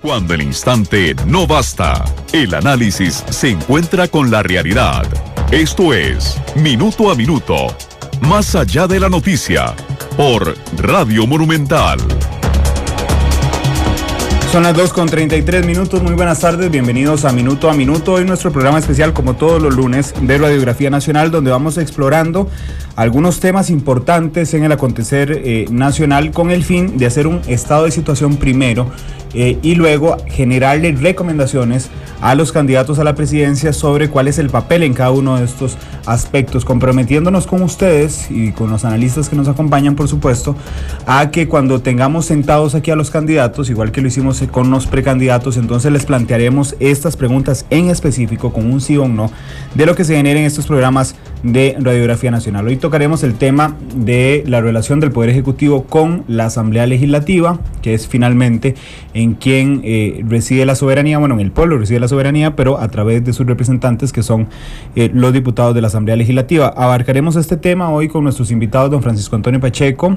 Cuando el instante no basta, el análisis se encuentra con la realidad. Esto es Minuto a Minuto, más allá de la noticia, por Radio Monumental. Son las 2:33. Muy buenas tardes, bienvenidos a Minuto. Hoy nuestro programa especial, como todos los lunes, de Radiografía Nacional, donde vamos explorando algunos temas importantes en el acontecer nacional, con el fin de hacer un estado de situación primero y luego generarle recomendaciones a los candidatos a la presidencia sobre cuál es el papel en cada uno de estos aspectos, comprometiéndonos con ustedes y con los analistas que nos acompañan, por supuesto, a que cuando tengamos sentados aquí a los candidatos, igual que lo hicimos con los precandidatos, entonces les plantearemos estas preguntas en específico con un sí o un no de lo que se genere en estos programas de Radiografía Nacional. Hoy tocaremos el tema de la relación del Poder Ejecutivo con la Asamblea Legislativa, que es finalmente en quien reside la soberanía, bueno, en el pueblo reside la soberanía, pero a través de sus representantes, que son los diputados de la Asamblea Legislativa. Abarcaremos este tema hoy con nuestros invitados, don Francisco Antonio Pacheco,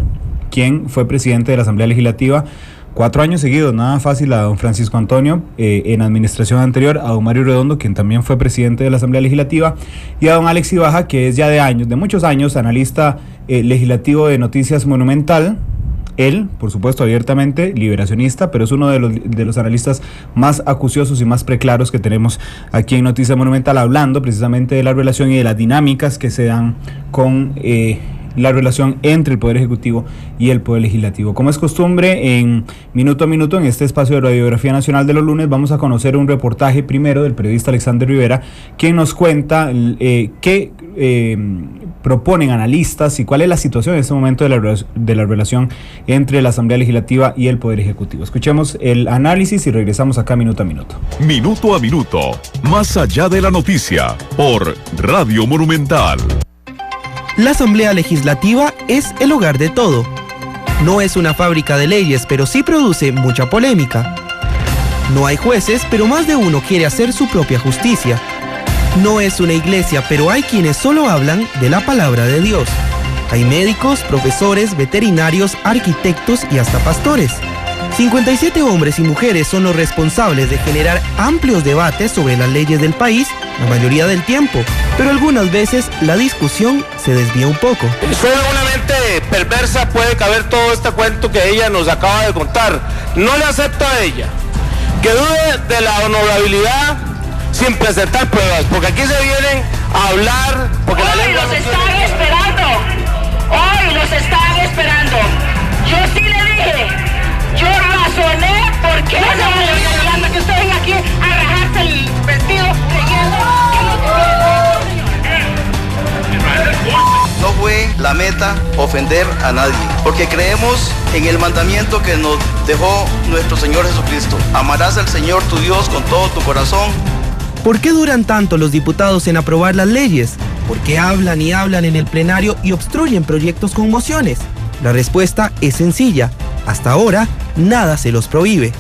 quien fue presidente de la Asamblea Legislativa 4 años seguidos, nada fácil a don Francisco Antonio, en administración anterior, a don Mario Redondo, quien también fue presidente de la Asamblea Legislativa, y a don Alex Ibaja, que es ya de muchos años, analista legislativo de Noticias Monumental. Él, por supuesto, abiertamente liberacionista, pero es uno de los analistas más acuciosos y más preclaros que tenemos aquí en Noticias Monumental, hablando precisamente de la relación y de las dinámicas que se dan con la relación entre el Poder Ejecutivo y el Poder Legislativo. Como es costumbre, en Minuto a Minuto, en este espacio de Radiografía Nacional de los lunes, vamos a conocer un reportaje primero del periodista Alexander Rivera, quien nos cuenta qué proponen analistas y cuál es la situación en este momento de la relación entre la Asamblea Legislativa y el Poder Ejecutivo. Escuchemos el análisis y regresamos acá Minuto a Minuto. Minuto a Minuto, más allá de la noticia, por Radio Monumental. La Asamblea Legislativa es el hogar de todo. No es una fábrica de leyes, pero sí produce mucha polémica. No hay jueces, pero más de uno quiere hacer su propia justicia. No es una iglesia, pero hay quienes solo hablan de la palabra de Dios. Hay médicos, profesores, veterinarios, arquitectos y hasta pastores. 57 hombres y mujeres son los responsables de generar amplios debates sobre las leyes del país, la mayoría del tiempo, pero algunas veces la discusión se desvía un poco. Solo una mente perversa puede caber todo este cuento que ella nos acaba de contar. No le acepto a ella que dude de la honorabilidad sin presentar pruebas, porque aquí se vienen a hablar, porque la ley los están esperando. Hoy los están esperando. Yo sí le dije, yo razoné porque que ustedes vengan aquí a rajarse el vestido. No fue la meta ofender a nadie, porque creemos en el mandamiento que nos dejó nuestro Señor Jesucristo. Amarás al Señor tu Dios con todo tu corazón. ¿Por qué duran tanto los diputados en aprobar las leyes? ¿Por qué hablan y hablan en el plenario y obstruyen proyectos con mociones? La respuesta es sencilla. Hasta ahora, nada se los prohíbe.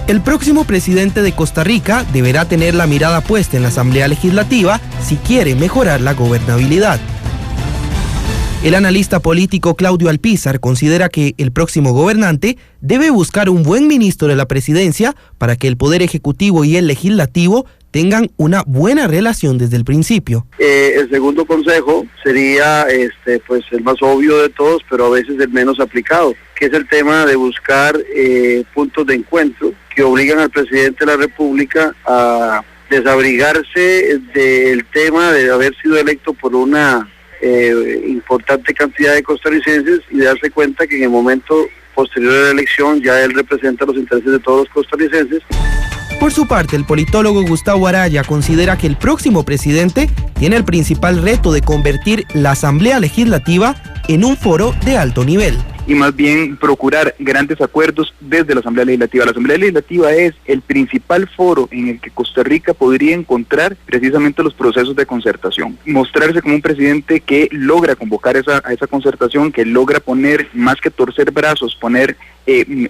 El próximo presidente de Costa Rica deberá tener la mirada puesta en la Asamblea Legislativa si quiere mejorar la gobernabilidad. El analista político Claudio Alpizar considera que el próximo gobernante debe buscar un buen ministro de la presidencia para que el Poder Ejecutivo y el Legislativo tengan una buena relación desde el principio. El segundo consejo sería pues el más obvio de todos, pero a veces el menos aplicado, que es el tema de buscar puntos de encuentro que obligan al presidente de la República a desabrigarse del tema de haber sido electo por una importante cantidad de costarricenses y darse cuenta que en el momento posterior a la elección ya él representa los intereses de todos los costarricenses. Por su parte, el politólogo Gustavo Araya considera que el próximo presidente tiene el principal reto de convertir la Asamblea Legislativa en un foro de alto nivel. Y más bien procurar grandes acuerdos desde la Asamblea Legislativa. La Asamblea Legislativa es el principal foro en el que Costa Rica podría encontrar precisamente los procesos de concertación. Mostrarse como un presidente que logra convocar a esa concertación, que logra poner, más que torcer brazos, poner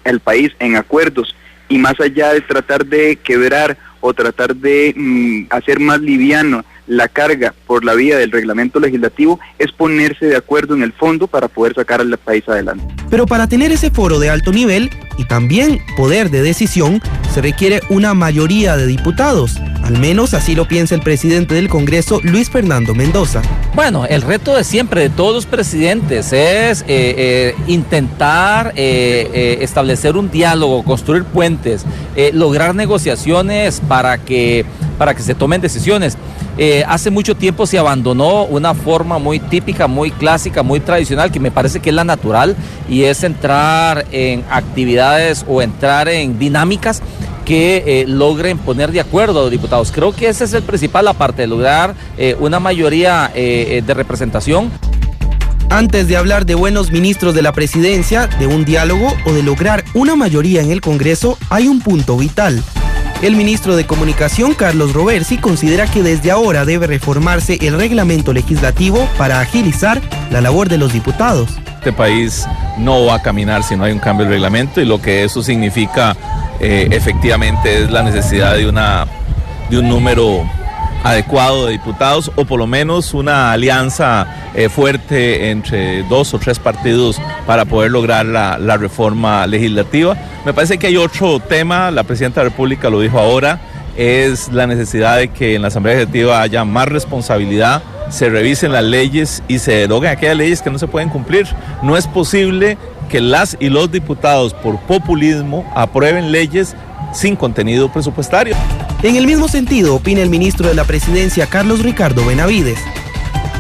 al país en acuerdos, y más allá de tratar de quebrar o tratar de hacer más liviano la carga por la vía del reglamento legislativo, es ponerse de acuerdo en el fondo para poder sacar al país adelante. Pero para tener ese foro de alto nivel, y también poder de decisión, se requiere una mayoría de diputados. Al menos así lo piensa el presidente del Congreso, Luis Fernando Mendoza. Bueno, el reto de siempre, de todos los presidentes, es intentar establecer un diálogo, construir puentes, lograr negociaciones para que se tomen decisiones. Hace mucho tiempo se abandonó una forma muy típica, muy clásica, muy tradicional, que me parece que es la natural, y es entrar en actividades o entrar en dinámicas que logren poner de acuerdo a los diputados. Creo que ese es el principal, aparte de lograr una mayoría de representación. Antes de hablar de buenos ministros de la presidencia, de un diálogo o de lograr una mayoría en el Congreso, hay un punto vital. El ministro de Comunicación, Carlos Roversi, considera que desde ahora debe reformarse el reglamento legislativo para agilizar la labor de los diputados. Este país no va a caminar si no hay un cambio del reglamento, y lo que eso significa efectivamente es la necesidad de un número adecuado de diputados, o por lo menos una alianza fuerte entre 2 o 3 partidos para poder lograr la reforma legislativa. Me parece que hay otro tema, la Presidenta de la República lo dijo ahora, es la necesidad de que en la Asamblea Legislativa haya más responsabilidad, se revisen las leyes y se deroguen aquellas leyes que no se pueden cumplir. No es posible que las y los diputados por populismo aprueben leyes sin contenido presupuestario. En el mismo sentido, opina el ministro de la Presidencia, Carlos Ricardo Benavides.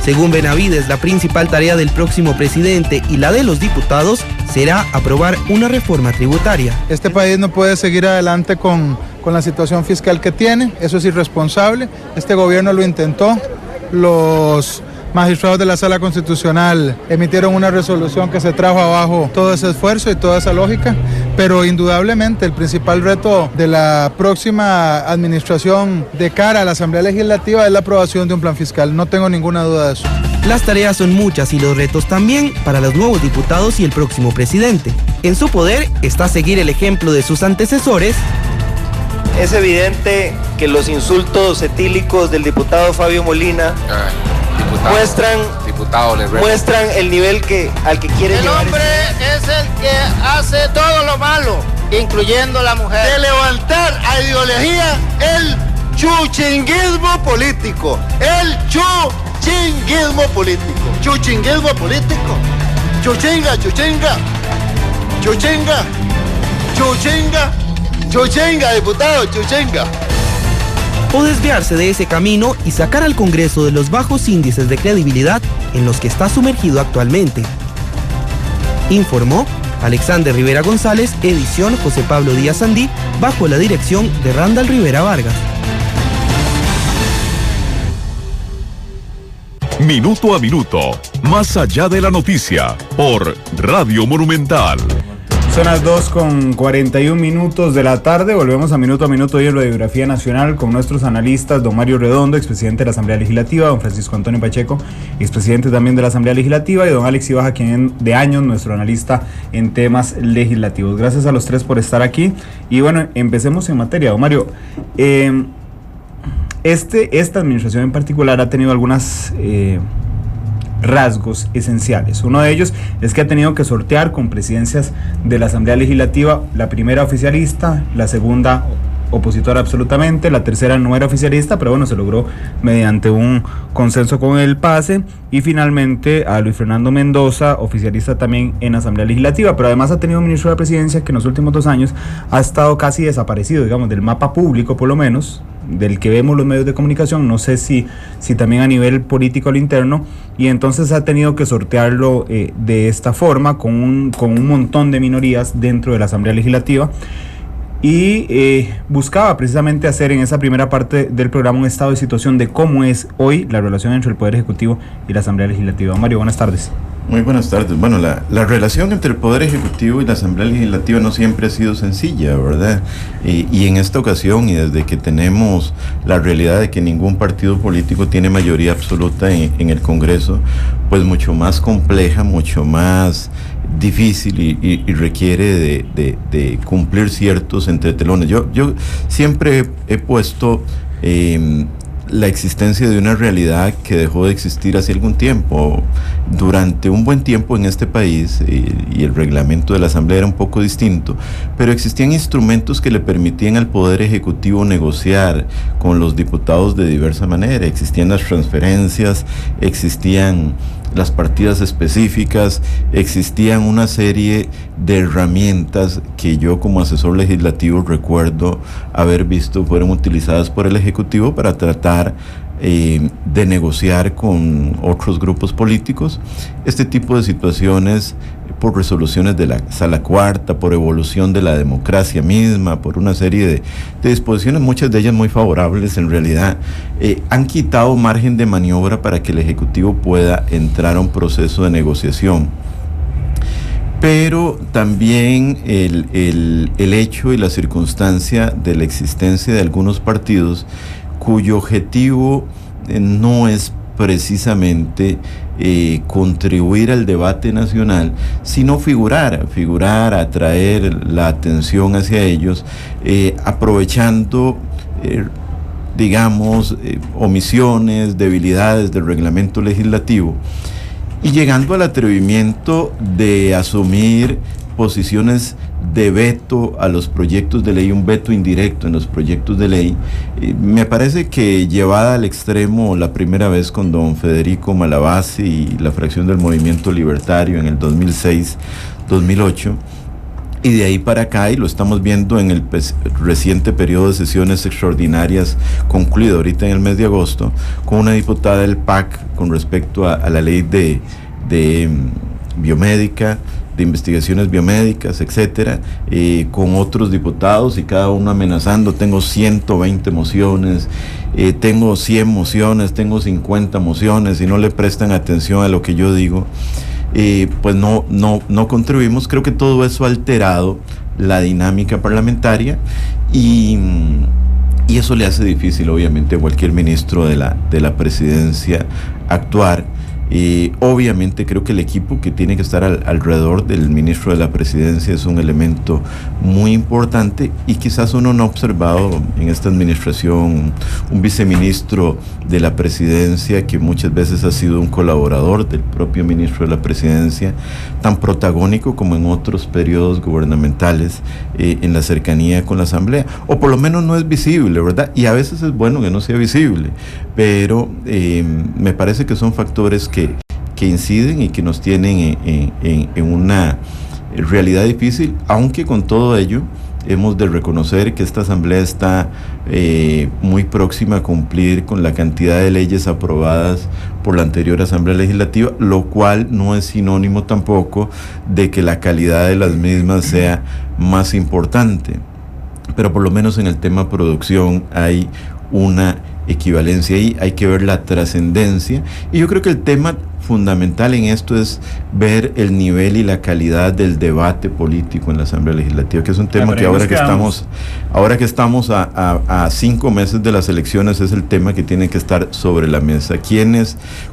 Según Benavides, la principal tarea del próximo presidente y la de los diputados será aprobar una reforma tributaria. Este país no puede seguir adelante con la situación fiscal que tiene, eso es irresponsable. Este gobierno lo intentó, los magistrados de la Sala Constitucional emitieron una resolución que se trajo abajo todo ese esfuerzo y toda esa lógica, pero indudablemente el principal reto de la próxima administración de cara a la Asamblea Legislativa es la aprobación de un plan fiscal, no tengo ninguna duda de eso. Las tareas son muchas y los retos también para los nuevos diputados y el próximo presidente. En su poder está seguir el ejemplo de sus antecesores. Es evidente que los insultos etílicos del diputado Fabio Molina muestran el nivel al que quiere llevar. El hombre es el que hace todo lo malo, incluyendo la mujer. De levantar a ideología el chuchinguismo político. El chuchinguismo político. Chuchinguismo político. Chuchinga, chuchinga. Chuchinga. Chuchinga. Chuchinga, diputado, chuchinga. O desviarse de ese camino y sacar al Congreso de los bajos índices de credibilidad en los que está sumergido actualmente. Informó Alexander Rivera González, edición José Pablo Díaz Sandí, bajo la dirección de Randall Rivera Vargas. Minuto a minuto, más allá de la noticia, por Radio Monumental. Son las 2:41 de la tarde. Volvemos a Minuto hoy en Radiografía Nacional con nuestros analistas, don Mario Redondo, expresidente de la Asamblea Legislativa, don Francisco Antonio Pacheco, expresidente también de la Asamblea Legislativa, y don Alex Ibaja, quien de años nuestro analista en temas legislativos. Gracias a los tres por estar aquí. Y bueno, empecemos en materia. Don Mario, esta administración en particular ha tenido algunas rasgos esenciales. Uno de ellos es que ha tenido que sortear con presidencias de la Asamblea Legislativa, la primera oficialista, la segunda opositora absolutamente, la tercera no era oficialista, pero bueno, se logró mediante un consenso con el PACE, y finalmente a Luis Fernando Mendoza, oficialista también en la Asamblea Legislativa, pero además ha tenido un ministro de la Presidencia que en los últimos 2 años ha estado casi desaparecido, digamos, del mapa público, por lo menos, del que vemos los medios de comunicación, no sé si también a nivel político al interno, y entonces ha tenido que sortearlo de esta forma, con un montón de minorías dentro de la Asamblea Legislativa, y buscaba precisamente hacer en esa primera parte del programa un estado de situación de cómo es hoy la relación entre el Poder Ejecutivo y la Asamblea Legislativa. Mario, buenas tardes. Muy buenas tardes. Bueno, la relación entre el Poder Ejecutivo y la Asamblea Legislativa no siempre ha sido sencilla, ¿verdad? Y en esta ocasión, y desde que tenemos la realidad de que ningún partido político tiene mayoría absoluta en el Congreso, pues mucho más compleja, mucho más difícil y requiere de cumplir ciertos entretelones. Yo siempre he puesto la existencia de una realidad que dejó de existir hace algún tiempo. Durante un buen tiempo en este país, y el reglamento de la Asamblea era un poco distinto, pero existían instrumentos que le permitían al Poder Ejecutivo negociar con los diputados de diversa manera. Existían las transferencias, existían las partidas específicas, existían una serie de herramientas que yo como asesor legislativo recuerdo haber visto fueron utilizadas por el Ejecutivo para tratar de negociar con otros grupos políticos este tipo de situaciones, por resoluciones de la Sala Cuarta, por evolución de la democracia misma, por una serie de disposiciones, muchas de ellas muy favorables en realidad, han quitado margen de maniobra para que el Ejecutivo pueda entrar a un proceso de negociación. Pero también el hecho y la circunstancia de la existencia de algunos partidos cuyo objetivo no es precisamente contribuir al debate nacional, sino figurar, atraer la atención hacia ellos, aprovechando omisiones, debilidades del reglamento legislativo, y llegando al atrevimiento de asumir posiciones de veto a los proyectos de ley, un veto indirecto en los proyectos de ley. Me parece que llevada al extremo la primera vez con don Federico Malabasi y la fracción del Movimiento Libertario en el 2006-2008, y de ahí para acá, y lo estamos viendo en el reciente periodo de sesiones extraordinarias concluido ahorita en el mes de agosto, con una diputada del PAC con respecto a la ley de biomédica, de investigaciones biomédicas, etcétera, con otros diputados y cada uno amenazando: tengo 120 mociones, tengo 100 mociones, tengo 50 mociones, y no le prestan atención a lo que yo digo. Pues no contribuimos. Creo que todo eso ha alterado la dinámica parlamentaria y eso le hace difícil obviamente a cualquier ministro de la presidencia actuar. Obviamente creo que el equipo que tiene que estar alrededor del ministro de la presidencia es un elemento muy importante, y quizás uno no ha observado en esta administración un viceministro de la presidencia que muchas veces ha sido un colaborador del propio ministro de la presidencia, tan protagónico como en otros periodos gubernamentales en la cercanía con la Asamblea, o por lo menos no es visible, ¿verdad? Y a veces es bueno que no sea visible, pero me parece que son factores que inciden y que nos tienen en una realidad difícil, aunque con todo ello hemos de reconocer que esta Asamblea está muy próxima a cumplir con la cantidad de leyes aprobadas por la anterior Asamblea Legislativa, lo cual no es sinónimo tampoco de que la calidad de las mismas sea más importante, pero por lo menos en el tema producción hay una equivalencia ahí. Hay que ver la trascendencia, y yo creo que el tema fundamental en esto es ver el nivel y la calidad del debate político en la Asamblea Legislativa, que es un tema que ahora que estamos a 5 meses de las elecciones es el tema que tiene que estar sobre la mesa.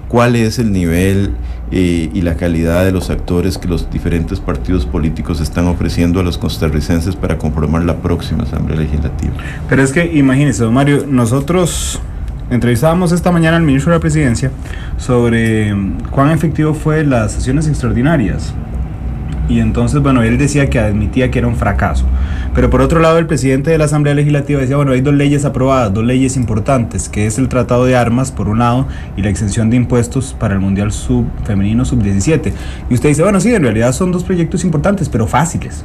¿Cuál es el nivel y la calidad de los actores que los diferentes partidos políticos están ofreciendo a los costarricenses para conformar la próxima Asamblea Legislativa? Pero es que imagínese, don Mario, nosotros entrevistábamos esta mañana al ministro de la Presidencia sobre cuán efectivo fue las sesiones extraordinarias, y entonces, bueno, él decía que admitía que era un fracaso, pero por otro lado el presidente de la Asamblea Legislativa decía, bueno, hay 2 leyes aprobadas, 2 leyes importantes, que es el Tratado de Armas por un lado y la exención de impuestos para el Mundial Femenino Sub-17, y usted dice, bueno, sí, en realidad son 2 proyectos importantes, pero fáciles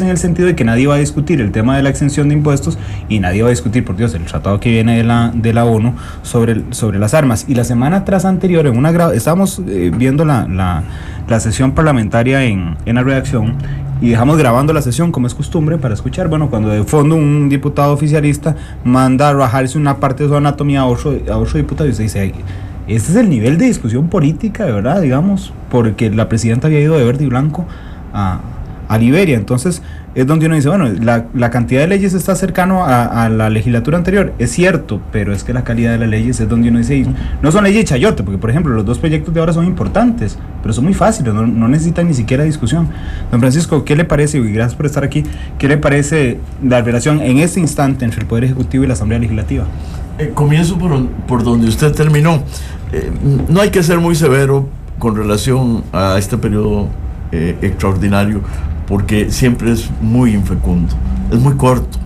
en el sentido de que nadie va a discutir el tema de la exención de impuestos, y nadie va a discutir, por Dios, el tratado que viene de la ONU sobre las armas. Y la semana anterior, estábamos viendo la sesión parlamentaria en la redacción, y dejamos grabando la sesión como es costumbre para escuchar, bueno, cuando de fondo un diputado oficialista manda a rajarse una parte de su anatomía a otro diputado, y usted dice, este es el nivel de discusión política, de verdad, digamos, porque la presidenta había ido de verde y blanco a Liberia. Entonces es donde uno dice, bueno, la cantidad de leyes está cercano a la legislatura anterior, es cierto, pero es que la calidad de las leyes es donde uno dice, no son leyes de chayote, porque por ejemplo los 2 proyectos de ahora son importantes, pero son muy fáciles, no necesitan ni siquiera discusión. Don Francisco, ¿qué le parece, y gracias por estar aquí, qué le parece la relación en este instante entre el Poder Ejecutivo y la Asamblea Legislativa? comienzo por donde usted terminó. No hay que ser muy severo con relación a este periodo extraordinario, porque siempre es muy infecundo, es muy corto.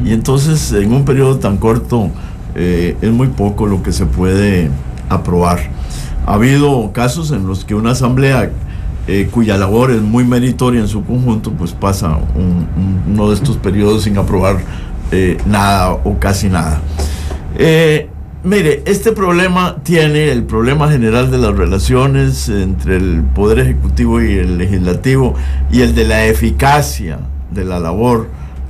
Y entonces en un periodo tan corto es muy poco lo que se puede aprobar. Ha habido casos en los que una asamblea cuya labor es muy meritoria en su conjunto, pues pasa uno de estos periodos sin aprobar nada o casi nada. Mire, este problema tiene el problema general de las relaciones entre el Poder Ejecutivo y el Legislativo, y el de la eficacia de la labor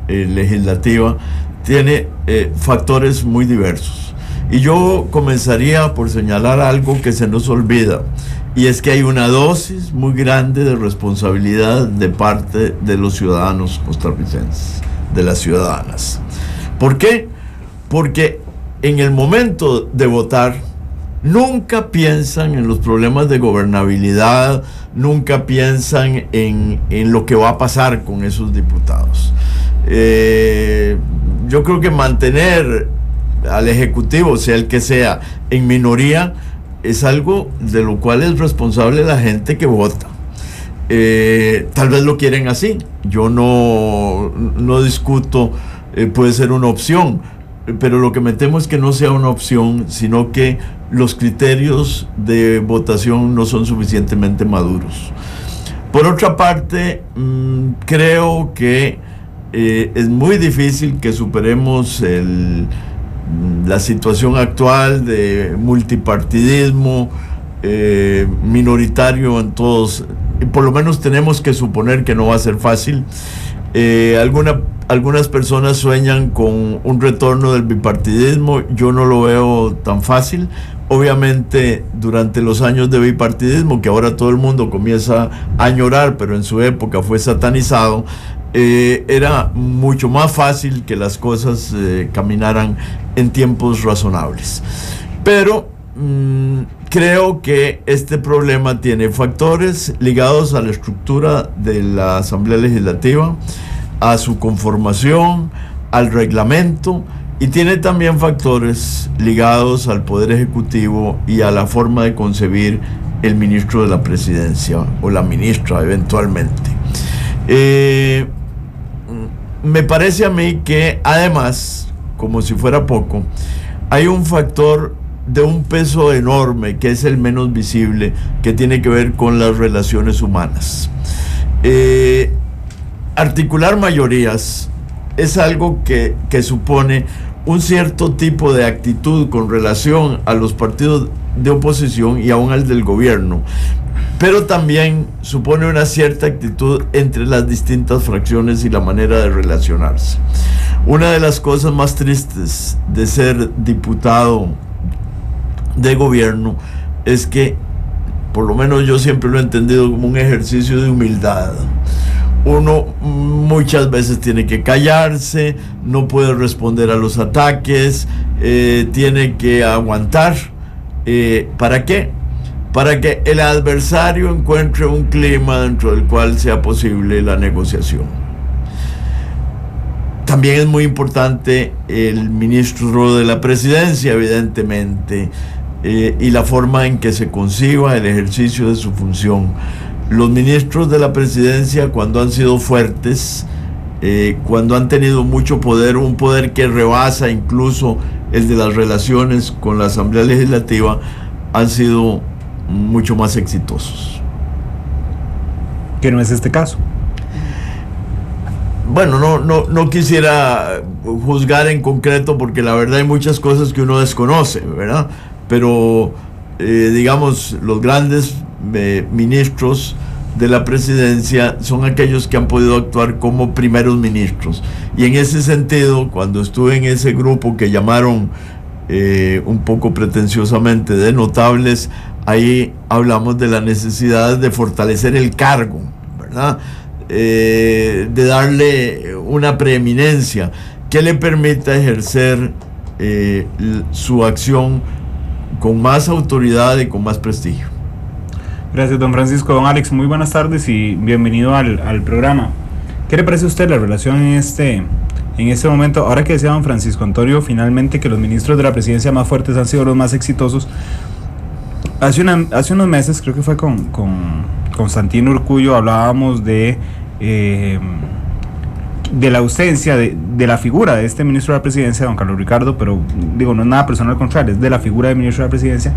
legislativa, tiene factores muy diversos. Y yo comenzaría por señalar algo que se nos olvida, y es que hay una dosis muy grande de responsabilidad de parte de los ciudadanos costarricenses, de las ciudadanas. ¿Por qué? Porque en el momento de votar nunca piensan en los problemas de gobernabilidad, nunca piensan en lo que va a pasar con esos diputados. Yo creo que mantener al Ejecutivo, sea el que sea, en minoría, es algo de lo cual es responsable la gente que vota. Tal vez lo quieren así, yo no discuto, puede ser una opción, pero lo que me temo es que no sea una opción, sino que los criterios de votación no son suficientemente maduros. Por otra parte, creo que es muy difícil que superemos la situación actual de multipartidismo minoritario en todos. Por lo menos tenemos que suponer que no va a ser fácil. Algunas personas sueñan con un retorno del bipartidismo. Yo no lo veo tan fácil. Obviamente, durante los años de bipartidismo, que ahora todo el mundo comienza a añorar, pero en su época fue satanizado, era mucho más fácil que las cosas caminaran en tiempos razonables. Pero creo que este problema tiene factores ligados a la estructura de la Asamblea Legislativa, a su conformación, al reglamento, y tiene también factores ligados al Poder Ejecutivo y a la forma de concebir el ministro de la Presidencia o la ministra eventualmente. Me parece a mí que además, como si fuera poco, hay un factor de un peso enorme, que es el menos visible, que tiene que ver con las relaciones humanas. Articular mayorías es algo que supone un cierto tipo de actitud con relación a los partidos de oposición y aún al del gobierno, pero también supone una cierta actitud entre las distintas fracciones y la manera de relacionarse. Una de las cosas más tristes de ser diputado de gobierno es que, por lo menos yo siempre lo he entendido como un ejercicio de humildad. Uno muchas veces tiene que callarse, no puede responder a los ataques, tiene que aguantar. ¿Para qué? Para que el adversario encuentre un clima dentro del cual sea posible la negociación. También es muy importante el ministro de la Presidencia, evidentemente, y la forma en que se conciba el ejercicio de su función. Los ministros de la Presidencia, cuando han sido fuertes, cuando han tenido mucho poder, un poder que rebasa incluso el de las relaciones con la Asamblea Legislativa, han sido mucho más exitosos. ¿Que no es este caso? Bueno, no quisiera juzgar en concreto, porque la verdad hay muchas cosas que uno desconoce, ¿verdad? Pero digamos, los grandes ministros de la Presidencia son aquellos que han podido actuar como primeros ministros, y en ese sentido, cuando estuve en ese grupo que llamaron un poco pretenciosamente de notables, ahí hablamos de la necesidad de fortalecer el cargo, ¿verdad? De darle una preeminencia que le permita ejercer su acción con más autoridad y con más prestigio. Gracias, don Francisco. Don Alex, muy buenas tardes y bienvenido al programa. ¿Qué le parece a usted la relación en este en este momento, ahora que decía don Francisco Antonio finalmente que los ministros de la presidencia más fuertes han sido los más exitosos, hace unos meses, creo que fue con Constantino Urcullo, hablábamos de la ausencia de la figura de este ministro de la presidencia, don Carlos Ricardo, pero digo, no es nada personal, al contrario, es de la figura del ministro de la presidencia,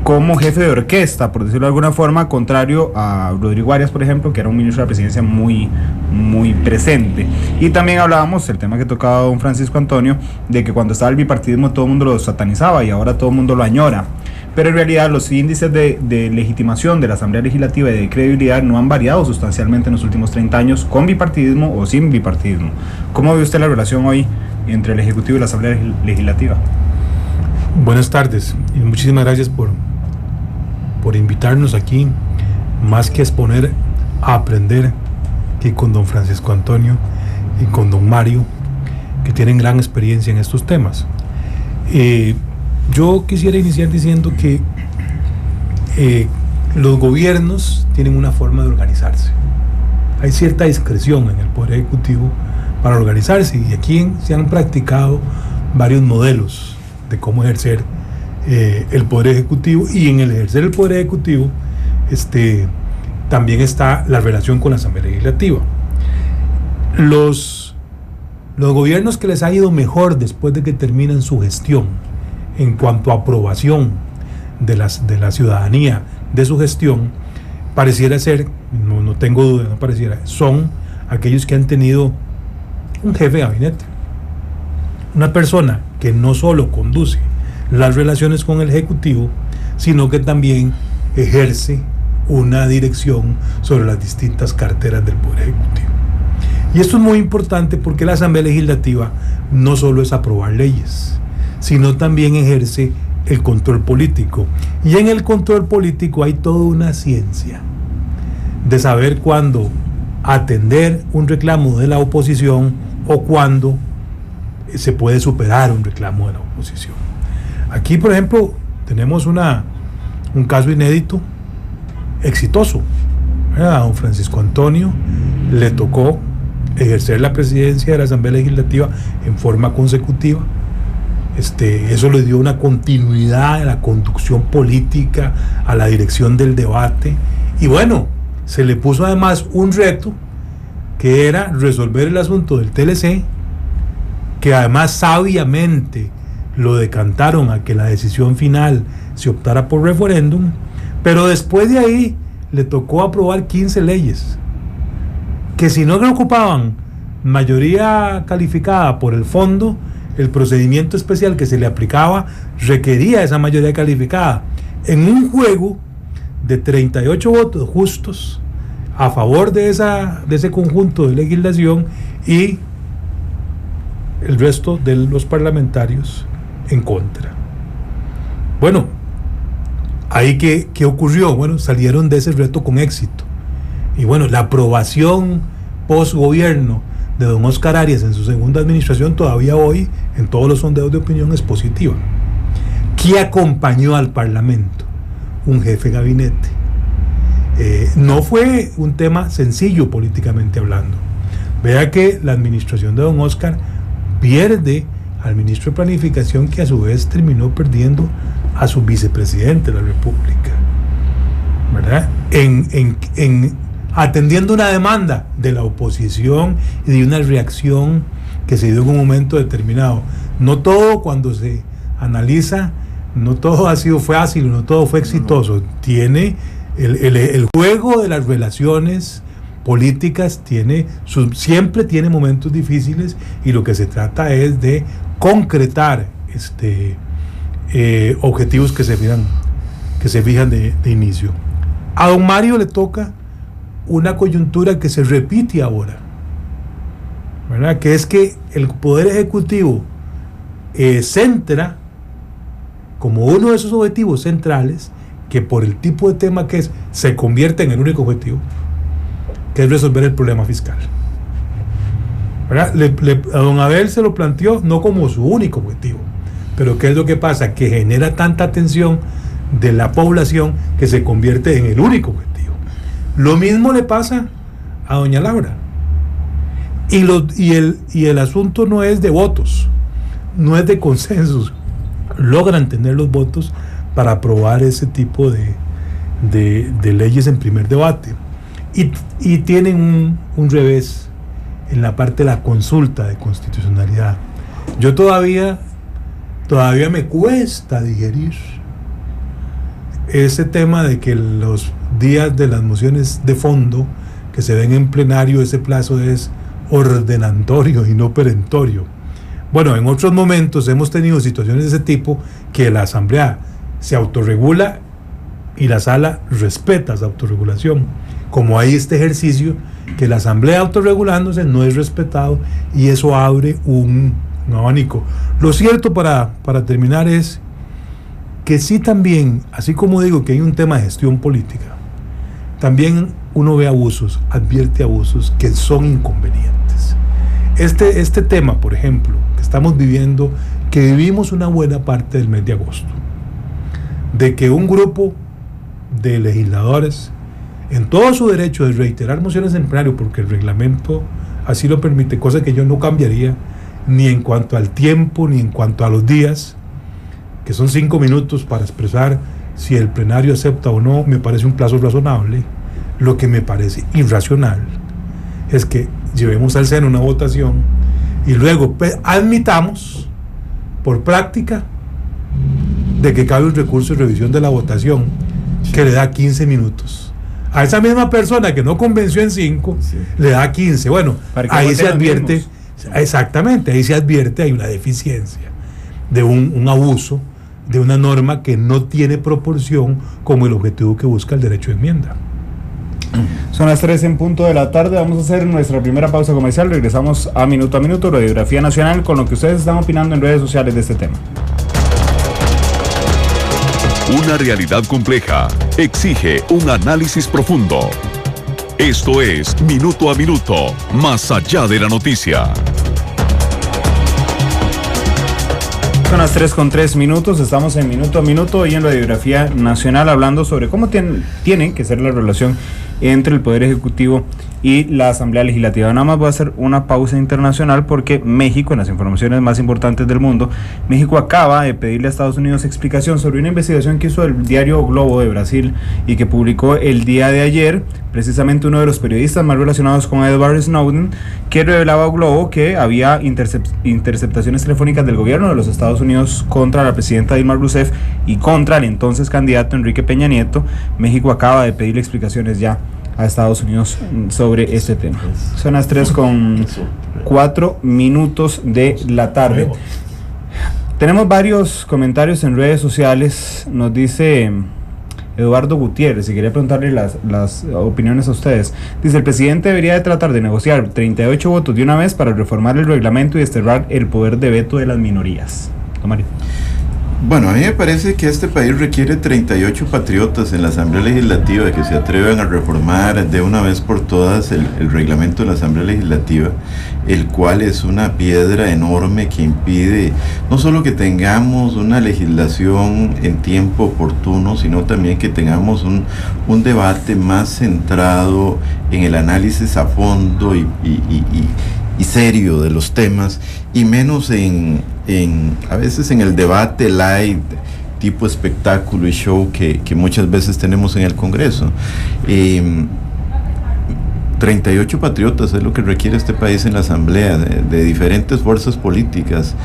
como jefe de orquesta, por decirlo de alguna forma, contrario a Rodrigo Arias, por ejemplo, que era un ministro de la presidencia muy, muy presente. Y también hablábamos, el tema que tocaba don Francisco Antonio, de que cuando estaba el bipartidismo todo el mundo lo satanizaba y ahora todo el mundo lo añora. Pero en realidad los índices de legitimación de la Asamblea Legislativa y de credibilidad no han variado sustancialmente en los últimos 30 años, con bipartidismo o sin bipartidismo. ¿Cómo ve usted la relación hoy entre el Ejecutivo y la Asamblea Legislativa? Buenas tardes y muchísimas gracias por invitarnos aquí, más que exponer, a aprender, que con don Francisco Antonio y con don Mario, que tienen gran experiencia en estos temas. Yo quisiera iniciar diciendo que los gobiernos tienen una forma de organizarse. Hay cierta discreción en el Poder Ejecutivo para organizarse, y aquí se han practicado varios modelos de cómo ejercer el Poder Ejecutivo, y en el ejercer el Poder Ejecutivo también está la relación con la Asamblea Legislativa. Los gobiernos que les ha ido mejor después de que terminan su gestión en cuanto a aprobación de la ciudadanía de su gestión, pareciera ser, no tengo duda, no pareciera, son aquellos que han tenido un jefe de gabinete, una persona que no solo conduce las relaciones con el Ejecutivo, sino que también ejerce una dirección sobre las distintas carteras del Poder Ejecutivo. Y esto es muy importante porque la Asamblea Legislativa no solo es aprobar leyes, sino también ejerce el control político. Y en el control político hay toda una ciencia de saber cuándo atender un reclamo de la oposición o cuándo se puede superar un reclamo de la oposición. Aquí, por ejemplo, tenemos un caso inédito, exitoso. A don Francisco Antonio le tocó ejercer la presidencia de la Asamblea Legislativa en forma consecutiva. Eso le dio una continuidad a la conducción política, a la dirección del debate, y bueno, se le puso además un reto que era resolver el asunto del TLC, que además sabiamente lo decantaron a que la decisión final se optara por referéndum, pero después de ahí le tocó aprobar 15 leyes que, si no ocupaban mayoría calificada por el fondo, el procedimiento especial que se le aplicaba requería esa mayoría calificada, en un juego de 38 votos justos a favor de ese conjunto de legislación y el resto de los parlamentarios en contra. Bueno, ahí ¿qué ocurrió? Bueno, salieron de ese reto con éxito. Y bueno, la aprobación post-gobierno de don Óscar Arias en su segunda administración todavía hoy en todos los sondeos de opinión es positiva. ¿Qué acompañó al Parlamento? Un jefe de gabinete. No fue un tema sencillo políticamente hablando. Vea que la administración de don Óscar pierde al ministro de Planificación, que a su vez terminó perdiendo a su vicepresidente de la República, ¿verdad? Atendiendo una demanda de la oposición y de una reacción que se dio en un momento determinado. No todo, cuando se analiza, no todo fue fácil, no todo fue exitoso. Tiene el juego de las relaciones políticas, siempre tiene momentos difíciles, y lo que se trata es de concretar objetivos que se fijan de inicio. A don Mario le toca una coyuntura que se repite ahora, ¿verdad? Que es que el Poder Ejecutivo centra como uno de sus objetivos centrales, que por el tipo de tema que es, se convierte en el único objetivo, que es resolver el problema fiscal, ¿verdad? A don Abel se lo planteó no como su único objetivo, pero ¿qué es lo que pasa? Que genera tanta atención de la población que se convierte en el único objetivo. Lo mismo le pasa a doña Laura. Y el asunto no es de votos, no es de consensos. Logran tener los votos para aprobar ese tipo de leyes en primer debate. Y tienen un revés en la parte de la consulta de constitucionalidad. Yo todavía me cuesta digerir ese tema de que los días de las mociones de fondo que se ven en plenario, ese plazo es ordenatorio y no perentorio. Bueno, en otros momentos hemos tenido situaciones de ese tipo que la Asamblea se autorregula y la Sala respeta esa autorregulación. Como hay este ejercicio que la Asamblea autorregulándose no es respetado, y eso abre un abanico. Lo cierto, para terminar, es que sí, también, así como digo que hay un tema de gestión política, también uno ve abusos, advierte abusos que son inconvenientes. Este tema, por ejemplo, que estamos viviendo, que vivimos una buena parte del mes de agosto, de que un grupo de legisladores, en todo su derecho de reiterar mociones en plenario, porque el reglamento así lo permite, cosa que yo no cambiaría, ni en cuanto al tiempo, ni en cuanto a los días, que son 5 minutos para expresar si el plenario acepta o no, me parece un plazo razonable. Lo que me parece irracional es que llevemos al Seno una votación y luego admitamos, por práctica, de que cabe un recurso de revisión de la votación que le da 15 minutos. A esa misma persona que no convenció en 5, le da 15. Bueno, ahí se advierte, exactamente, ahí se advierte, hay una deficiencia de un abuso de una norma que no tiene proporción como el objetivo que busca el derecho de enmienda. Son las 3 en punto de la tarde. Vamos a hacer nuestra primera pausa comercial. Regresamos a Minuto, Radiografía Nacional, con lo que ustedes están opinando en redes sociales de este tema. Una realidad compleja exige un análisis profundo. Esto es Minuto a Minuto, más allá de la noticia. Son las 3:03. Estamos en Minuto a Minuto y en Radiografía Nacional, hablando sobre cómo tiene que ser la relación entre el Poder Ejecutivo y la Asamblea Legislativa. Nada más voy a hacer una pausa internacional porque México, en las informaciones más importantes del mundo, México acaba de pedirle a Estados Unidos explicación sobre una investigación que hizo el diario Globo de Brasil y que publicó el día de ayer, precisamente uno de los periodistas más relacionados con Edward Snowden, que revelaba a Globo que había interceptaciones telefónicas del gobierno de los Estados Unidos contra la presidenta Dilma Rousseff y contra el entonces candidato Enrique Peña Nieto. México acaba de pedirle explicaciones ya a Estados Unidos sobre este tema. Son las 3:04 de la tarde. Tenemos varios comentarios en redes sociales. Nos dice Eduardo Gutiérrez, y quería preguntarle las opiniones a ustedes. Dice: el presidente debería de tratar de negociar 38 votos de una vez para reformar el reglamento y desterrar el poder de veto de las minorías. Mario. Bueno, a mí me parece que este país requiere 38 patriotas en la Asamblea Legislativa que se atrevan a reformar de una vez por todas el reglamento de la Asamblea Legislativa, el cual es una piedra enorme que impide no solo que tengamos una legislación en tiempo oportuno, sino también que tengamos un debate más centrado en el análisis a fondo y serio de los temas, y menos a veces en el debate light, tipo espectáculo y show que muchas veces tenemos en el Congreso. 38 patriotas es lo que requiere este país en la Asamblea, de diferentes fuerzas políticas,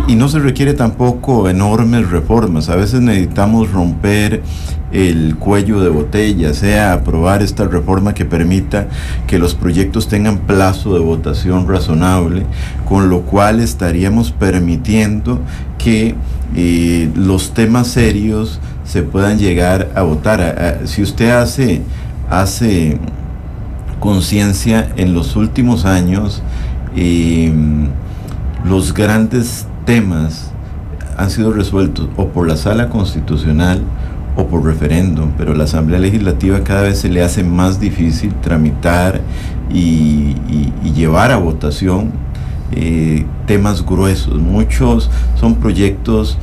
y no se requiere tampoco enormes reformas. A veces necesitamos romper el cuello de botella, sea aprobar esta reforma que permita que los proyectos tengan plazo de votación razonable, con lo cual estaríamos permitiendo que los temas serios se puedan llegar a votar. Si usted hace conciencia, en los últimos años los grandes temas han sido resueltos o por la Sala Constitucional o por referéndum, pero la Asamblea Legislativa cada vez se le hace más difícil tramitar y llevar a votación temas gruesos. Muchos son proyectos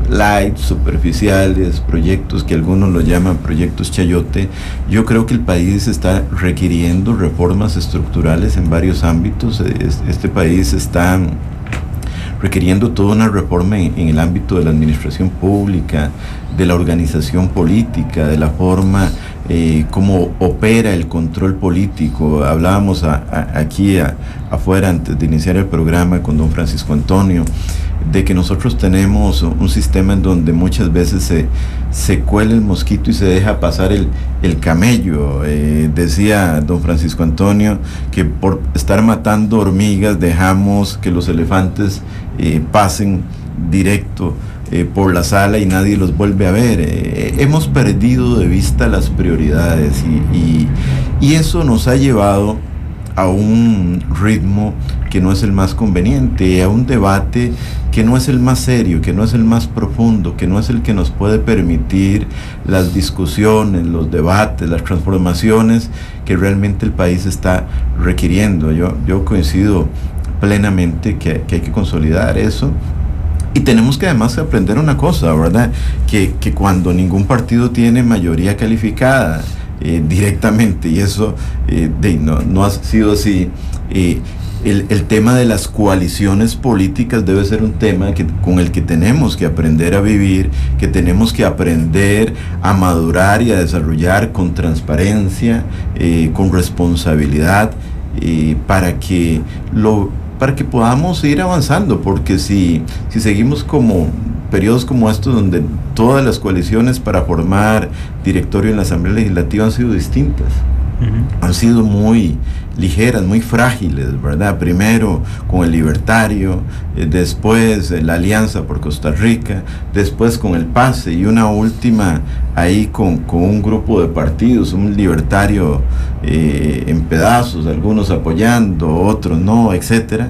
light, superficiales, proyectos que algunos lo llaman proyectos chayote. Yo creo que el país está requiriendo reformas estructurales en varios ámbitos. Este país está requiriendo toda una reforma en el ámbito de la administración pública, de la organización política, de la forma cómo opera el control político. Hablábamos aquí afuera antes de iniciar el programa con don Francisco Antonio de que nosotros tenemos un sistema en donde muchas veces se cuela el mosquito y se deja pasar el camello. Decía don Francisco Antonio que por estar matando hormigas dejamos que los elefantes pasen directo por la sala y nadie los vuelve a ver. Hemos perdido de vista las prioridades y eso nos ha llevado a un ritmo que no es el más conveniente, a un debate que no es el más serio, que no es el más profundo, que no es el que nos puede permitir las discusiones, los debates, las transformaciones que realmente el país está requiriendo. Yo coincido plenamente que hay que consolidar eso. Y tenemos que además aprender una cosa, ¿verdad? Que cuando ningún partido tiene mayoría calificada directamente, y eso no ha sido así, el tema de las coaliciones políticas debe ser un tema con el que tenemos que aprender a vivir, que tenemos que aprender a madurar y a desarrollar con transparencia, con responsabilidad, para que podamos ir avanzando, porque si seguimos como periodos como estos donde todas las coaliciones para formar directorio en la Asamblea Legislativa han sido distintas, han sido muy ligeras, muy frágiles, ¿verdad? Primero con el Libertario, después la Alianza por Costa Rica, después con el PASE y una última ahí con un grupo de partidos, un Libertario en pedazos, algunos apoyando, otros no, etcétera.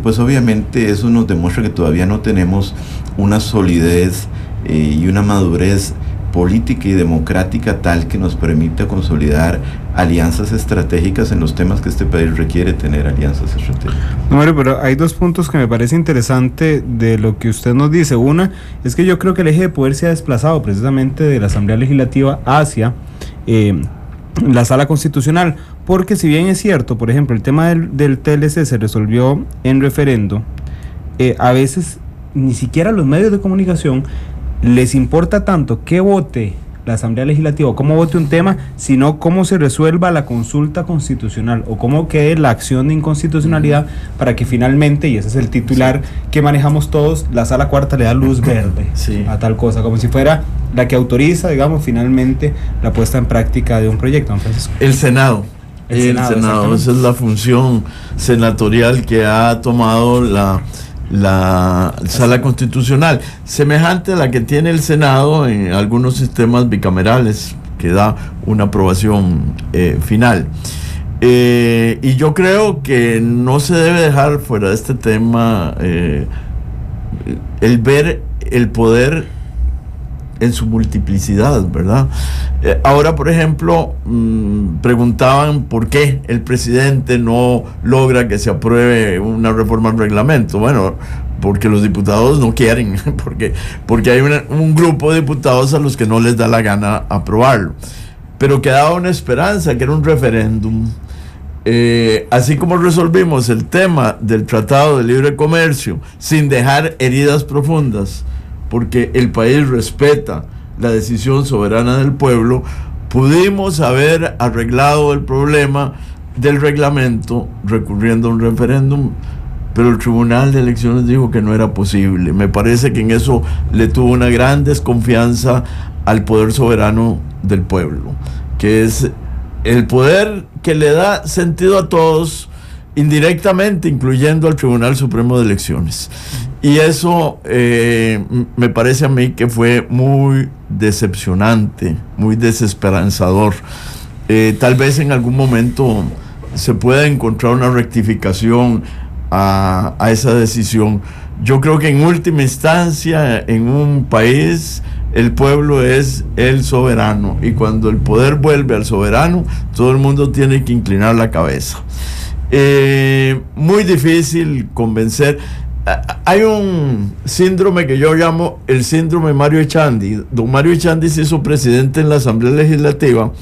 Pues obviamente eso nos demuestra que todavía no tenemos una solidez y una madurez política y democrática tal que nos permita consolidar alianzas estratégicas en los temas que este país requiere tener alianzas estratégicas. No, Mario, pero hay dos puntos que me parece interesante de lo que usted nos dice. Una es que yo creo que el eje de poder se ha desplazado precisamente de la Asamblea Legislativa hacia la Sala Constitucional, porque si bien es cierto, por ejemplo, el tema del TLC se resolvió en referendo, a veces ni siquiera los medios de comunicación les importa tanto qué vote la Asamblea Legislativa o cómo vote un tema, sino cómo se resuelva la consulta constitucional o cómo quede la acción de inconstitucionalidad para que finalmente, y ese es el titular que manejamos todos, la Sala Cuarta le da luz verde a tal cosa, como si fuera la que autoriza, digamos, finalmente la puesta en práctica de un proyecto. Entonces, el Senado, esa es la función senatorial que ha tomado la Sala Constitucional, semejante a la que tiene el Senado en algunos sistemas bicamerales, que da una aprobación final. Y yo creo que no se debe dejar fuera de este tema el ver el poder en su multiplicidad, ¿verdad? Ahora, por ejemplo, preguntaban por qué el presidente no logra que se apruebe una reforma al reglamento. Bueno, porque los diputados no quieren, porque hay un grupo de diputados a los que no les da la gana aprobarlo. Pero quedaba una esperanza, que era un referéndum. Así como resolvimos el tema del Tratado de Libre Comercio sin dejar heridas profundas, porque el país respeta la decisión soberana del pueblo, pudimos haber arreglado el problema del reglamento recurriendo a un referéndum, pero el Tribunal de Elecciones dijo que no era posible. Me parece que en eso le tuvo una gran desconfianza al poder soberano del pueblo, que es el poder que le da sentido a todos indirectamente, incluyendo al Tribunal Supremo de Elecciones. Y eso me parece a mí que fue muy decepcionante, muy desesperanzador. Tal vez en algún momento se pueda encontrar una rectificación a esa decisión. Yo creo que en última instancia, en un país, el pueblo es el soberano, y cuando el poder vuelve al soberano, todo el mundo tiene que inclinar la cabeza. Muy difícil convencer. Hay un síndrome que yo llamo el síndrome Mario Echandi. Don Mario Echandi se hizo presidente en la Asamblea Legislativa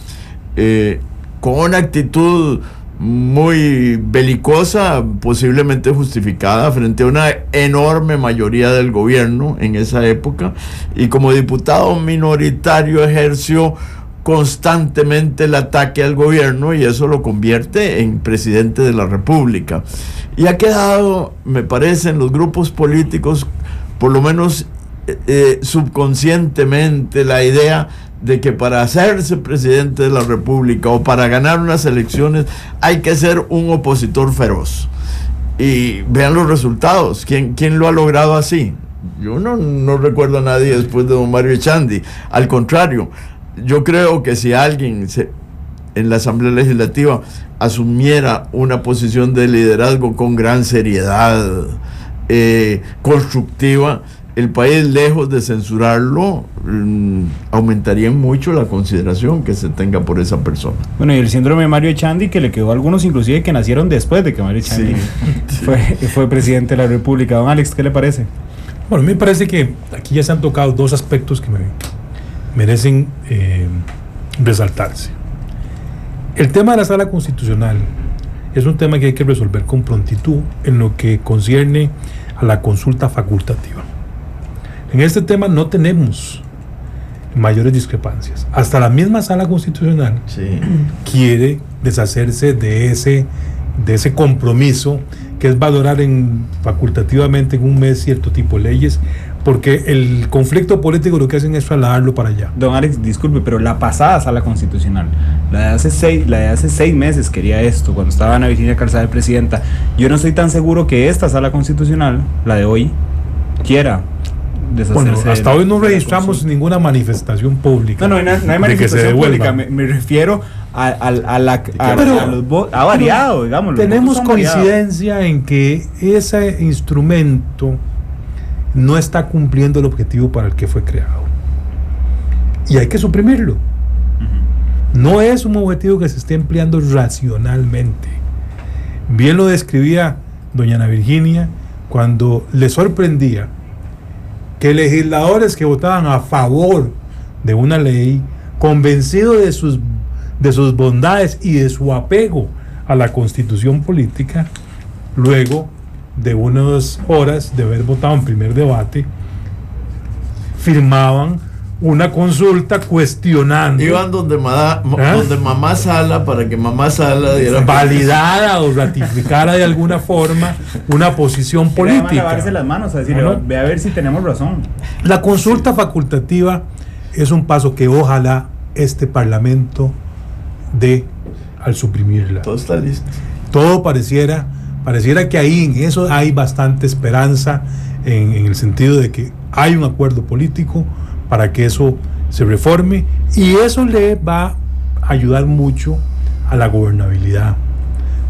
con una actitud muy belicosa, posiblemente justificada, frente a una enorme mayoría del gobierno en esa época, y como diputado minoritario ejerció constantemente el ataque al gobierno, y eso lo convierte en presidente de la República. Y ha quedado, me parece, en los grupos políticos, por lo menos subconscientemente, la idea de que para hacerse presidente de la República o para ganar unas elecciones hay que ser un opositor feroz. Y vean los resultados. ¿Quién lo ha logrado así? Yo no recuerdo a nadie después de don Mario Echandi. Al contrario, yo creo que si alguien en la Asamblea Legislativa asumiera una posición de liderazgo con gran seriedad, constructiva, el país, lejos de censurarlo, aumentaría mucho la consideración que se tenga por esa persona. Bueno, y el síndrome de Mario Echandi, que le quedó a algunos inclusive que nacieron después de que Mario Echandi fue presidente de la República. Don Alex, ¿qué le parece? Bueno, a mí me parece que aquí ya se han tocado dos aspectos que merecen resaltarse. El tema de la Sala Constitucional es un tema que hay que resolver con prontitud en lo que concierne a la consulta facultativa. En este tema no tenemos mayores discrepancias. Hasta la misma Sala Constitucional quiere deshacerse de ese compromiso que es valorar facultativamente en un mes cierto tipo de leyes, porque el conflicto político lo que hacen es trasladarlo para allá. Don Alex, disculpe, pero la pasada Sala Constitucional, la de hace 6 meses quería esto, cuando estaba Ana Virginia Calzada de presidenta. Yo no estoy tan seguro que esta Sala Constitucional, la de hoy, quiera deshacerse. Bueno, hasta hoy no registramos ninguna manifestación pública. No hay manifestación pública, me refiero ha variado, digamos. Tenemos coincidencia en que ese instrumento no está cumpliendo el objetivo para el que fue creado y hay que suprimirlo. No es un objetivo que se esté empleando racionalmente. Bien lo describía doña Ana Virginia cuando le sorprendía que legisladores que votaban a favor de una ley, convencidos de sus bondades y de su apego a la constitución política, luego de unas horas de haber votado en primer debate, firmaban una consulta cuestionando. Iban donde mamá Sala para que mamá Sala diera validara o ratificara de alguna forma una posición política. Lavarse las manos, a decirle, ve a ver si tenemos razón. La consulta facultativa es un paso que ojalá este Parlamento dé al suprimirla. Todo está listo. Todo pareciera que ahí en eso hay bastante esperanza, en el sentido de que hay un acuerdo político para que eso se reforme, y eso le va a ayudar mucho a la gobernabilidad,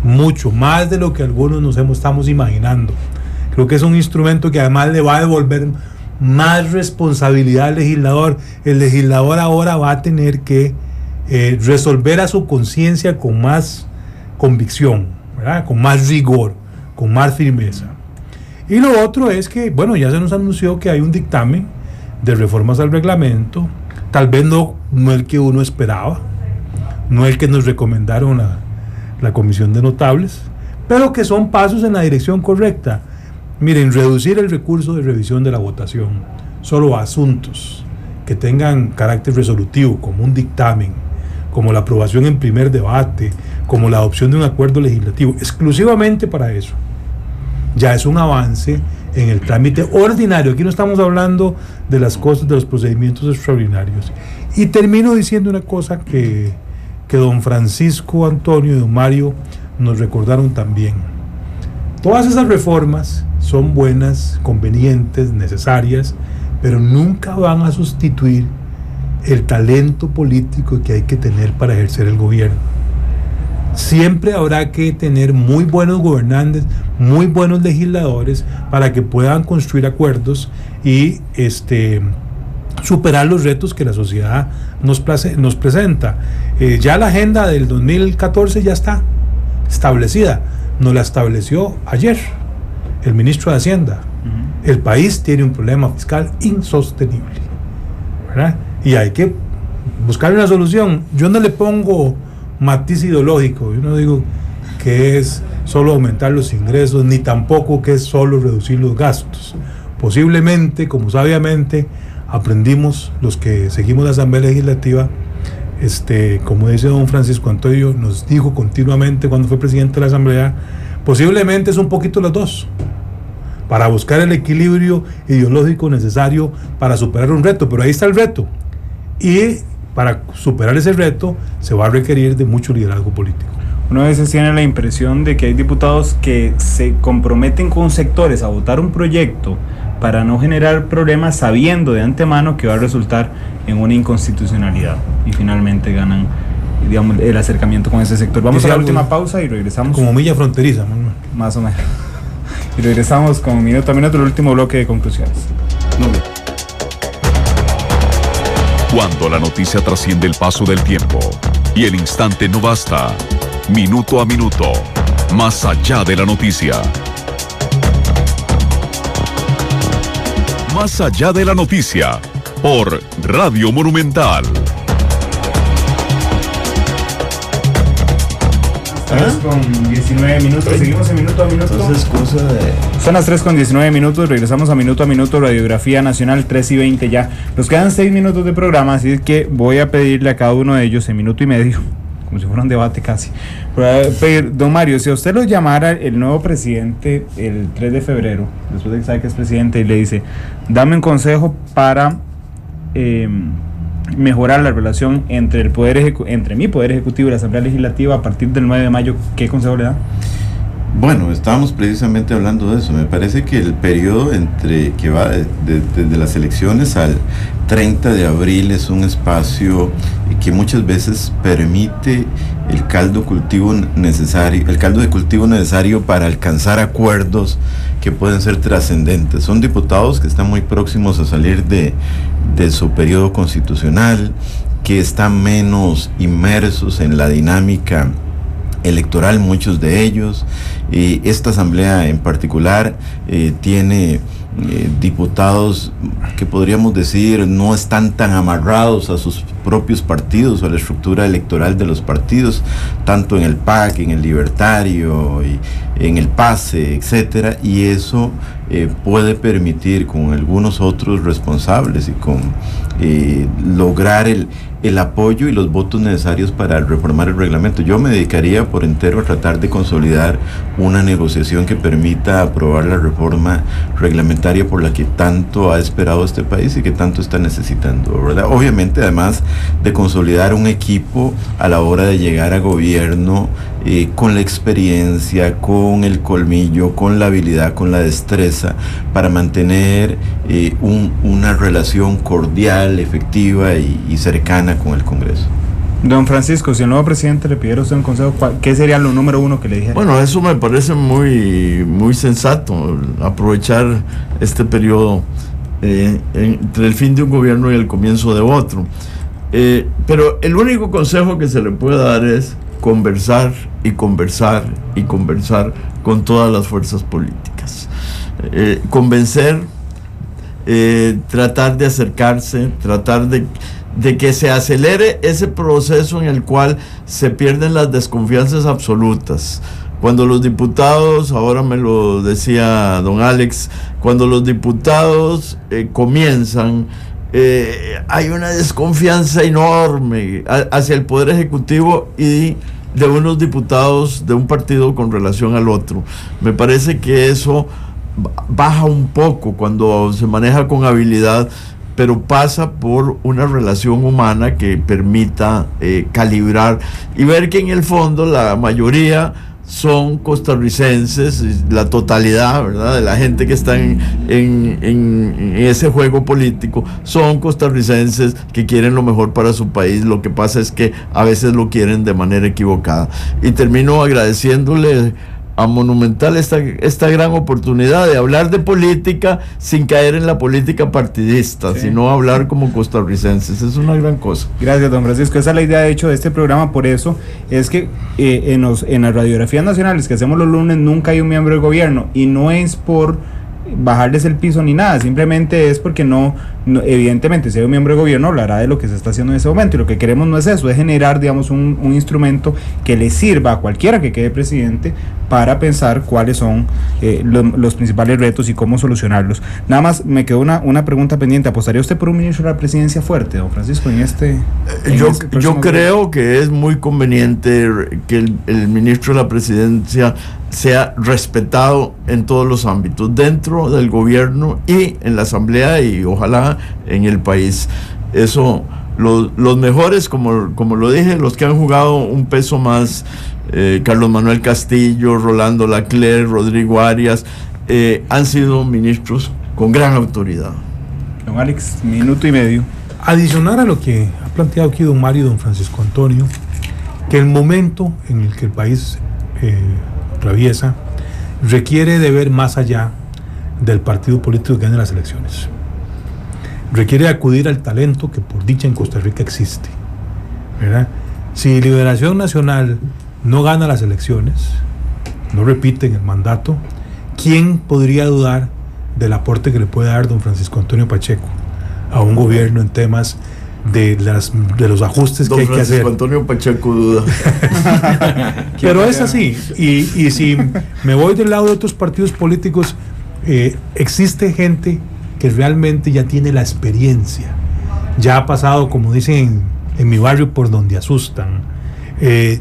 mucho más de lo que algunos nos estamos imaginando. Creo que es un instrumento que además le va a devolver más responsabilidad al legislador. El legislador ahora va a tener que resolver a su conciencia con más convicción, ¿verdad? Con más rigor, con más firmeza. Y lo otro es que, bueno, ya se nos anunció que hay un dictamen de reformas al reglamento, tal vez no el que uno esperaba, no el que nos recomendaron la Comisión de Notables, pero que son pasos en la dirección correcta. Miren, reducir el recurso de revisión de la votación solo a asuntos que tengan carácter resolutivo, como un dictamen, como la aprobación en primer debate, como la adopción de un acuerdo legislativo, exclusivamente para eso, ya es un avance en el trámite ordinario. Aquí no estamos hablando de las cosas, de los procedimientos extraordinarios. Y termino diciendo una cosa que don Francisco Antonio y don Mario nos recordaron también. Todas esas reformas son buenas, convenientes, necesarias, pero nunca van a sustituir el talento político que hay que tener para ejercer el gobierno. Siempre habrá que tener muy buenos gobernantes, muy buenos legisladores para que puedan construir acuerdos y superar los retos que la sociedad nos presenta. Ya la agenda del 2014 ya está establecida, nos la estableció ayer el ministro de Hacienda. El país tiene un problema fiscal insostenible, ¿verdad? Y hay que buscar una solución. Yo no le pongo matiz ideológico, yo no digo que es solo aumentar los ingresos, ni tampoco que es solo reducir los gastos. Posiblemente, como sabiamente aprendimos los que seguimos la Asamblea Legislativa, como dice don Francisco Antonio, nos dijo continuamente cuando fue presidente de la Asamblea, posiblemente es un poquito los dos, para buscar el equilibrio ideológico necesario para superar un reto, pero ahí está el reto, y para superar ese reto se va a requerir de mucho liderazgo político. Uno a veces tiene la impresión de que hay diputados que se comprometen con sectores a votar un proyecto para no generar problemas, sabiendo de antemano que va a resultar en una inconstitucionalidad, y finalmente ganan, digamos, el acercamiento con ese sector. Vamos a la última pausa y regresamos. Como milla fronteriza, más o menos. Y regresamos con minuto a minuto, el último bloque de conclusiones. Cuando la noticia trasciende el paso del tiempo y el instante no basta, minuto a minuto, más allá de la noticia. Más allá de la noticia, por Radio Monumental. Con 19 minutos, seguimos en minuto a minuto. Entonces, son las 3 con 19 minutos, regresamos a minuto, Radiografía Nacional, 3 y 20 ya. Nos quedan 6 minutos de programa, así es que voy a pedirle a cada uno de ellos en minuto y medio, como si fuera un debate casi. Pero, don Mario, si a usted lo llamara el nuevo presidente el 3 de febrero, después de que sabe que es presidente, y le dice, dame un consejo para mejorar la relación entre entre mi Poder Ejecutivo y la Asamblea Legislativa a partir del 9 de mayo, ¿qué consejo le da? Bueno, estábamos precisamente hablando de eso. Me parece que el periodo que va desde las elecciones al 30 de abril es un espacio que muchas veces permite el caldo de cultivo necesario para alcanzar acuerdos que pueden ser trascendentes. Son diputados que están muy próximos a salir de su periodo constitucional, que están menos inmersos en la dinámica electoral, muchos de ellos. Esta asamblea en particular tiene diputados que podríamos decir no están tan amarrados a sus propios partidos o a la estructura electoral de los partidos, tanto en el PAC, en el Libertario, y en el PASE, etcétera, y eso puede permitir con algunos otros responsables y con lograr el apoyo y los votos necesarios para reformar el reglamento. Yo me dedicaría por entero a tratar de consolidar una negociación que permita aprobar la reforma reglamentaria por la que tanto ha esperado este país y que tanto está necesitando, ¿verdad? Obviamente, además de consolidar un equipo a la hora de llegar a gobierno con la experiencia, con el colmillo, con la habilidad, con la destreza para mantener una relación cordial, efectiva y cercana con el Congreso. Don Francisco, si el nuevo presidente le pidiera a usted un consejo, ¿qué sería lo número uno que le dijera? Bueno, eso me parece muy sensato, aprovechar este periodo entre el fin de un gobierno y el comienzo de otro. Pero el único consejo que se le puede dar es conversar y conversar y conversar con todas las fuerzas políticas. Convencer, tratar de acercarse, tratar de que se acelere ese proceso en el cual se pierden las desconfianzas absolutas. Cuando los diputados, ahora me lo decía don Alex, cuando los diputados comienzan, hay una desconfianza enorme hacia el Poder Ejecutivo y de unos diputados de un partido con relación al otro. Me parece que eso baja un poco cuando se maneja con habilidad, pero pasa por una relación humana que permita calibrar y ver que en el fondo la mayoría son costarricenses, la totalidad, ¿verdad?, de la gente que está en ese juego político son costarricenses que quieren lo mejor para su país. Lo que pasa es que a veces lo quieren de manera equivocada. Y termino agradeciéndole a Monumental esta gran oportunidad de hablar de política sin caer en la política partidista, sino hablar como costarricenses. Es una gran cosa. Gracias, don Francisco. Esa es la idea, de hecho, de este programa. Por eso es que en las radiografías nacionales que hacemos los lunes nunca hay un miembro del gobierno, y no es por bajarles el piso ni nada, simplemente es porque no, evidentemente, si hay un miembro de gobierno hablará de lo que se está haciendo en ese momento, y lo que queremos no es eso, es generar, digamos, un instrumento que le sirva a cualquiera que quede presidente para pensar cuáles son los principales retos y cómo solucionarlos. Nada más me quedó una pregunta pendiente. ¿Apostaría usted por un ministro de la presidencia fuerte, don Francisco, yo creo que es muy conveniente que el ministro de la presidencia sea respetado en todos los ámbitos, dentro del gobierno y en la asamblea, y ojalá en el país. Eso, los mejores, como lo dije, los que han jugado un peso más, Carlos Manuel Castillo, Rolando Lacler, Rodrigo Arias, han sido ministros con gran autoridad. Don Alex, minuto y medio. Adicionar a lo que ha planteado aquí don Mario y don Francisco Antonio, que el momento en el que el país atraviesa requiere de ver más allá del partido político que gane las elecciones. Requiere acudir al talento que por dicha en Costa Rica existe, ¿verdad? Si Liberación Nacional no gana las elecciones, no repiten el mandato, ¿quién podría dudar del aporte que le puede dar don Francisco Antonio Pacheco a un gobierno en temas de los ajustes que hay que hacer? Don Francisco Antonio Pacheco duda. Pero es así, y si me voy del lado de otros partidos políticos, existe gente que realmente ya tiene la experiencia, ya ha pasado, como dicen en mi barrio, por donde asustan,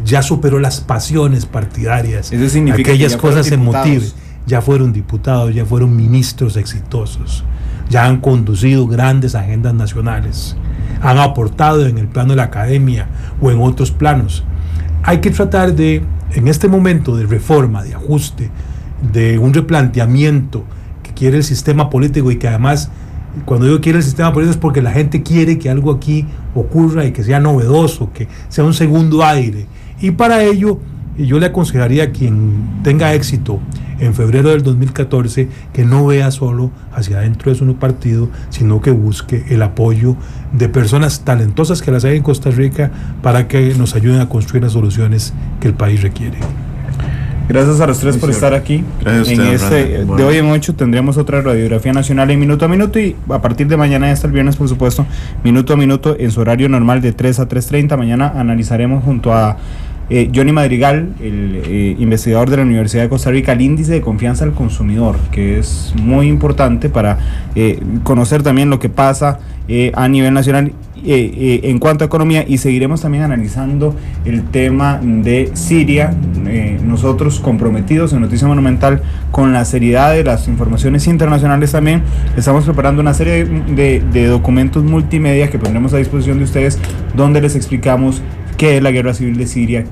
ya superó las pasiones partidarias, aquellas cosas emotivas, ya fueron diputados, ya fueron ministros exitosos, ya han conducido grandes agendas nacionales, han aportado en el plano de la academia o en otros planos. Hay que tratar de, en este momento de reforma, de ajuste, de un replanteamiento que quiere el sistema político, y que además, cuando digo quiere el sistema político, es porque la gente quiere que algo aquí ocurra y que sea novedoso, que sea un segundo aire. Y para ello, yo le aconsejaría a quien tenga éxito en febrero del 2014 que no vea solo hacia adentro de su partido, sino que busque el apoyo de personas talentosas que las hay en Costa Rica para que nos ayuden a construir las soluciones que el país requiere. Gracias a los tres por estar aquí. De hoy en 8 tendremos otra radiografía nacional en Minuto a Minuto, y a partir de mañana y hasta el viernes, por supuesto, Minuto a Minuto en su horario normal de 3 a 3:30. Mañana analizaremos junto a Johnny Madrigal, el investigador de la Universidad de Costa Rica, el índice de confianza al consumidor, que es muy importante para conocer también lo que pasa a nivel nacional en cuanto a economía, y seguiremos también analizando el tema de Siria, nosotros comprometidos en Noticia Monumental con la seriedad de las informaciones internacionales. También estamos preparando una serie de documentos multimedia que pondremos a disposición de ustedes, donde les explicamos qué es la guerra civil de Siria.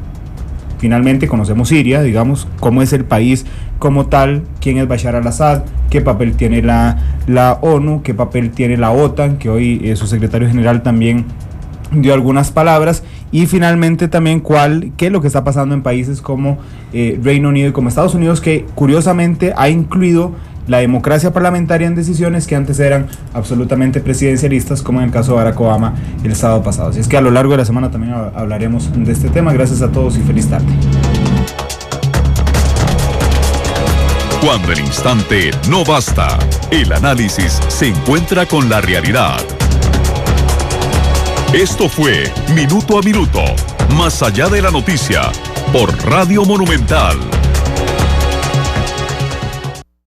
Finalmente conocemos Siria, digamos, cómo es el país como tal, quién es Bashar al-Assad, qué papel tiene la ONU, qué papel tiene la OTAN, que hoy su secretario general también dio algunas palabras, y finalmente también qué es lo que está pasando en países como Reino Unido y como Estados Unidos, que curiosamente ha incluido la democracia parlamentaria en decisiones que antes eran absolutamente presidencialistas, como en el caso de Barack Obama el sábado pasado. Así es que a lo largo de la semana también hablaremos de este tema. Gracias a todos y feliz tarde. Cuando el instante no basta, el análisis se encuentra con la realidad. Esto fue Minuto a Minuto, más allá de la noticia, por Radio Monumental.